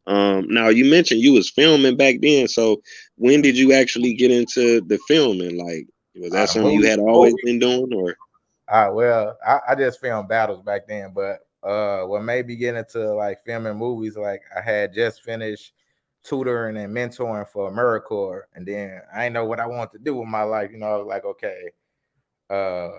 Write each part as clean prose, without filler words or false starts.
Now you mentioned you was filming back then. So when did you actually get into the filming? Like, was that something you Movie, had always movie. been doing, or? Well, I just filmed battles back then, but what made me get into like filming movies, like I had just finished tutoring and mentoring for AmeriCorps, and then I didn't know what I wanted to do with my life. I was like, okay, uh,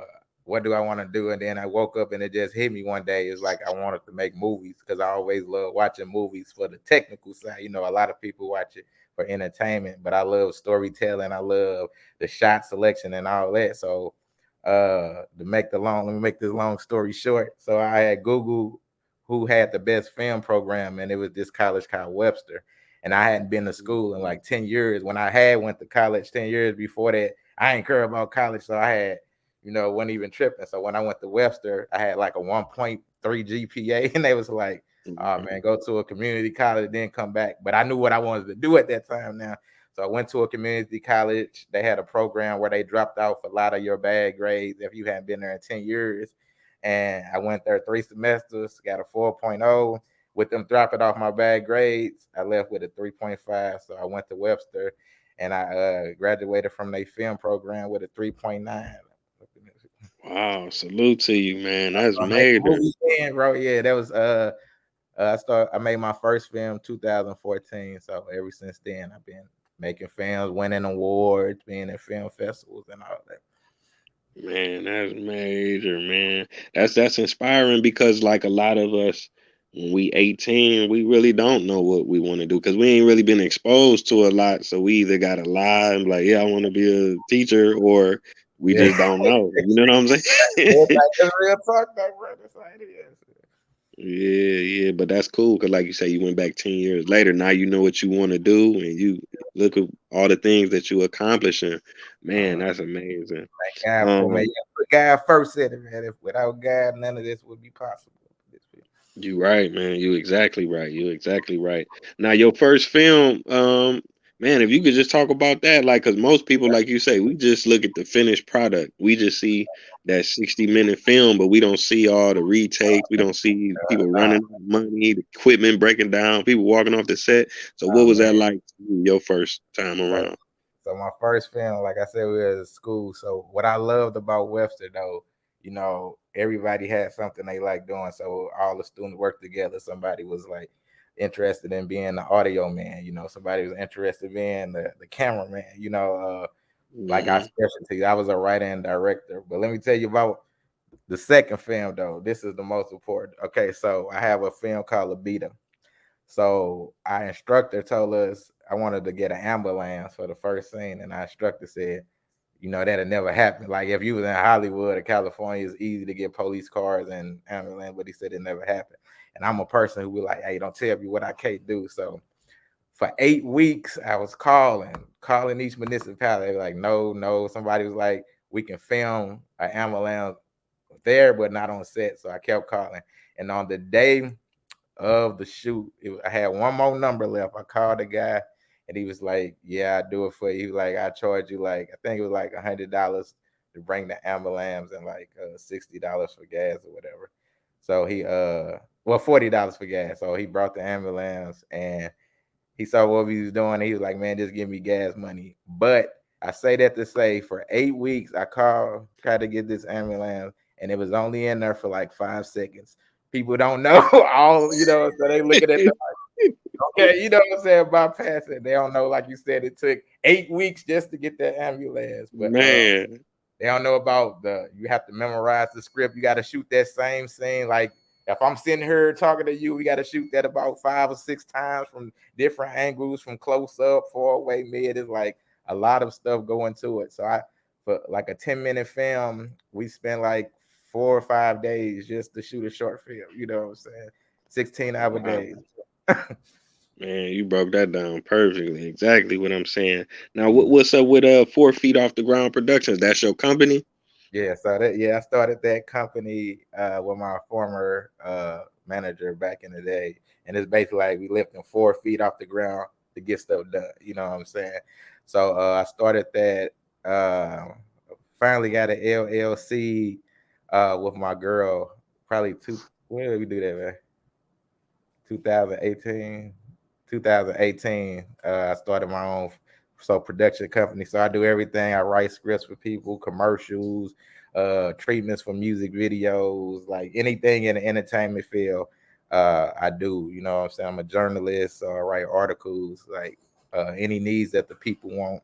what do I want to do? And then I woke up and it just hit me one day. It's like I wanted to make movies because I always love watching movies for the technical side. A lot of people watch it for entertainment, but I love storytelling. I love the shot selection and all that. So let me make this long story short. So I had Google who had the best film program, and it was this college called Webster. And I hadn't been to school in like 10 years. When I had went to college 10 years before that, I ain't care about college. So I had wasn't even tripping. So when I went to Webster, I had like a 1.3 GPA, and they was like, "Oh man, go to a community college, then come back." But I knew what I wanted to do at that time now. So I went to a community college. They had a program where they dropped off a lot of your bad grades if you hadn't been there in 10 years. And I went there 3 semesters, got a 4.0. With them dropping off my bad grades, I left with a 3.5. So I went to Webster and I graduated from their film program with a 3.9. Wow, salute to you, man. That's I made major. movies then, bro. Yeah, that was I made my first film 2014. So ever since then I've been making films, winning awards, being in film festivals and all that. Man, that's major, man. That's inspiring because like a lot of us when we 18, we really don't know what we want to do because we ain't really been exposed to a lot. So we either gotta lie and be like, yeah, I want to be a teacher, or we Yeah. just don't know. You know what I'm It's saying? like that's real talk though, bro. That's how it is. Yeah, yeah, but that's cool because, like you say, you went back 10 years later. Now you know what you want to do, and you look at all the things that you accomplishing. Man, Uh, that's amazing. Thank God for me. Um, Yeah, put God first said it, man. If without God, none of this would be possible. you right, man. You exactly right. You exactly right. Now, your first film, man, if you could just talk about that, like, because most people, like you say, we just look at the finished product. We just see that 60-minute film, but we don't see all the retakes. We don't see people Nah, running out of money, the equipment breaking down, people walking off the set. So, what nah, was that man. like to you, your first time So, around? so my first film, like I said, we was in school. So what I loved about Webster though, everybody had something they liked doing. So all the students worked together. Somebody was like interested in being the audio man, somebody was interested in being the cameraman, like our Hmm. specialty. I was a writer and director. But let me tell you about the second film though. This is the most important. Okay, so I have a film called Labita. So our instructor told us I wanted to get an ambulance for the first scene, and our instructor said, that'll never happen. Like if you was in Hollywood or California, it's easy to get police cars and ambulance, but he said it never happened. And I'm a person who be like, hey, don't tell me what I can't do. So for 8 weeks, I was calling each municipality. They were like, no, no. Somebody was like, we can film an ambulance there, but not on set. So I kept calling. And on the day of the shoot, I had one more number left. I called the guy, and he was like, "Yeah, I do it for you." He was like, "I charge you like I think it was like $100 to bring the ambulance and like $60 for gas or whatever." So well, $40 for gas. So he brought the ambulance, and he saw what we was doing. He was like, "Man, just give me gas money." But I say that to say, for 8 weeks, I called, tried to get this ambulance, and it was only in there for like 5 seconds. People don't know all, so they looking at the okay, you know what I'm saying, bypass it. They don't know, like you said, it took 8 weeks just to get that ambulance. But Man, they don't know about you have to memorize the script. You got to shoot that same scene. Like if I'm sitting here talking to you, we got to shoot that about 5 or 6 times from different angles, from close up, far away, mid. It's like a lot of stuff going to it. So for like a 10-minute film, we spent like 4 or 5 days just to shoot a short film. You know what I'm saying? 16-hour wow. days. Man, you broke that down perfectly. Exactly what I'm saying. Now, what's up with 4 Feet Off the Ground Productions? That's your company? I started that company with my former manager back in the day, and it's basically like we lifting 4 feet off the ground to get stuff done. You know what I'm saying? So I started that. Uh, Finally got an LLC with my girl. Probably two. When did we do that, man? 2018. 2018. I started my own production company. So I do everything. I write scripts for people, commercials, treatments for music videos, like anything in the entertainment field. I do. You know what I'm saying? I'm a journalist. So I write articles, like any needs that the people want.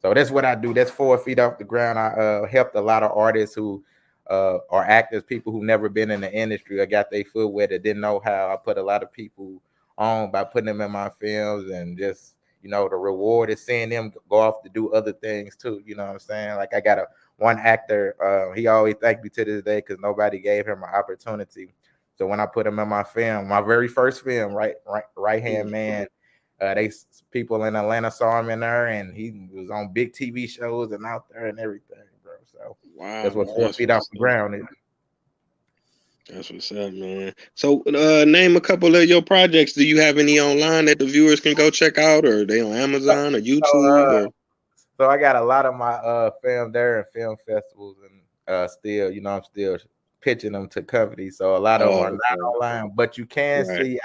So that's what I do. That's 4 feet off the ground. I helped a lot of artists who are actors, people who never been in the industry or got their foot wet that didn't know how. I put a lot of people on by putting them in my films, and just the reward is seeing them go off to do other things too. You know what I'm saying? Like I got a one actor, he always thank me to this day because nobody gave him an opportunity. So when I put him in my film, my very first film, right hand man, they people in Atlanta saw him in there, and he was on big TV shows and out there and everything, bro. So that's Wow, what four that's feet off what's the up. ground is. That's what's up, man. So, name a couple of your projects. Do you have any online that the viewers can go check out, or they on Amazon or So, YouTube, or? so I got a lot of my film there and film festivals, and still, I'm still pitching them to companies. So a lot of them are Oh, not okay. online, but you can Right. see.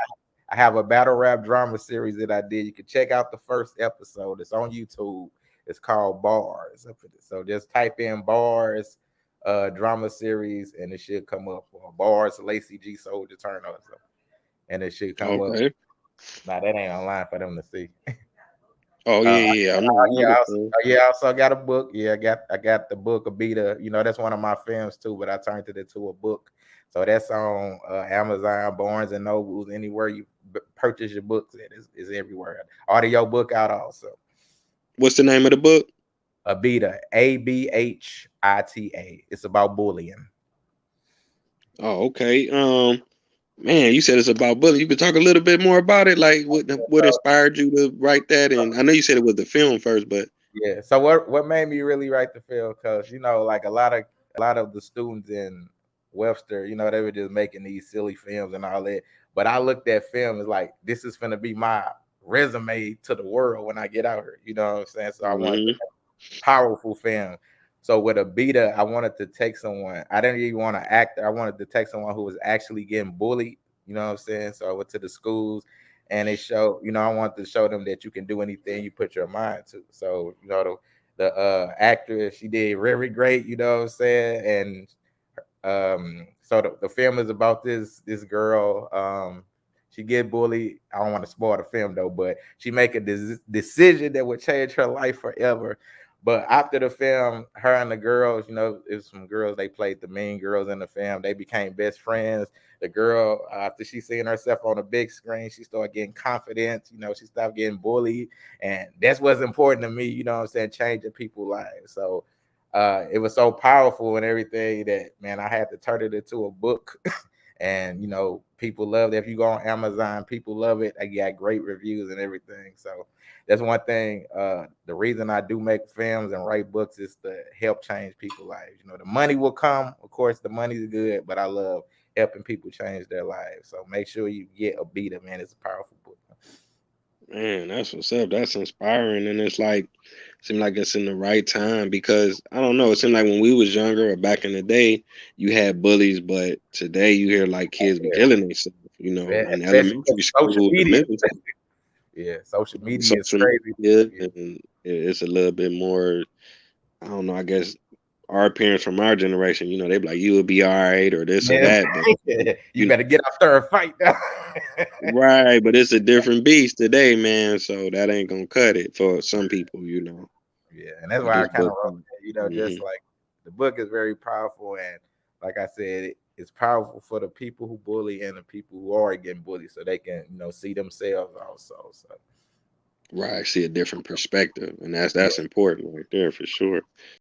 I have a battle rap drama series that I did. You can check out the first episode. It's on YouTube. It's called Bars. So just type in Bars drama series, and it should come up. Or Bars Lacey G Souldier Turn or something, and it should come up. Okay. Now that ain't online for them to see. Oh yeah, yeah, yeah. I know. I Yeah, understand. I also got a book. Yeah, I got the book Abita. That's one of my films too, but I turned it into a book. So that's on Amazon, Barnes and Nobles, anywhere you purchase your books. It is everywhere. Audio book out also. What's the name of the book? Abita, Abhita. It's about bullying. Oh, okay. Man, you said it's about bullying. You could talk a little bit more about it, like what inspired you to write that. And I know you said it was the film first, but Yeah. So what made me really write the film? Because like a lot of the students in Webster, they were just making these silly films and all that. But I looked at film as like this is gonna be my resume to the world when I get out here. You know what I'm saying? So I wanted to hmm powerful film. So with a beta, I wanted to take someone. I didn't even want an actor. I wanted to take someone who was actually getting bullied. You know what I'm saying? So I went to the schools, and they showed. I wanted to show them that you can do anything you put your mind to. So the actress, she did very great. You know what I'm saying? And so the film is about this girl. She get bullied. I don't want to spoil the film though, but she make a decision that would change her life forever. But after the film, her and the girls, it was some girls. They played the main girls in the film. They became best friends. The girl, after she seen herself on a big screen, she started getting confidence. She stopped getting bullied, and that's what's important to me. You know what I'm saying? Changing people's lives. So it was so powerful and everything that, man, I had to turn it into a book. And people love it. If you go on Amazon, people love it. I got great reviews and everything. So that's one thing. The reason I do make films and write books is to help change people's lives. The money will come, of course. The money's good, but I love helping people change their lives. So make sure you get a Beta, man. It's a powerful book. man, that's what's up. That's inspiring, and it's like seem like it's in the right time because I don't know. It seemed like when we was younger or back in the day, you had bullies, but today you hear like kids be killing themselves. Yeah, In especially elementary social school, the media. middle school, Yeah, social media is social crazy. media, Yeah. and it's a little bit more. I don't know. I guess our parents from our generation, they be like, "You will be all right," or this or Yeah. that. But You you better get out there and fight now. right, but it's a different beast today, man. So that ain't gonna cut it for some people, Yeah, and that's with why I this kind of book. wrote that, just Hmm like the book is very powerful, and like I said, it's powerful for the people who bully and the people who are getting bullied, so they can see themselves also. So Right, see a different perspective, and that's yeah. that's important right there for sure.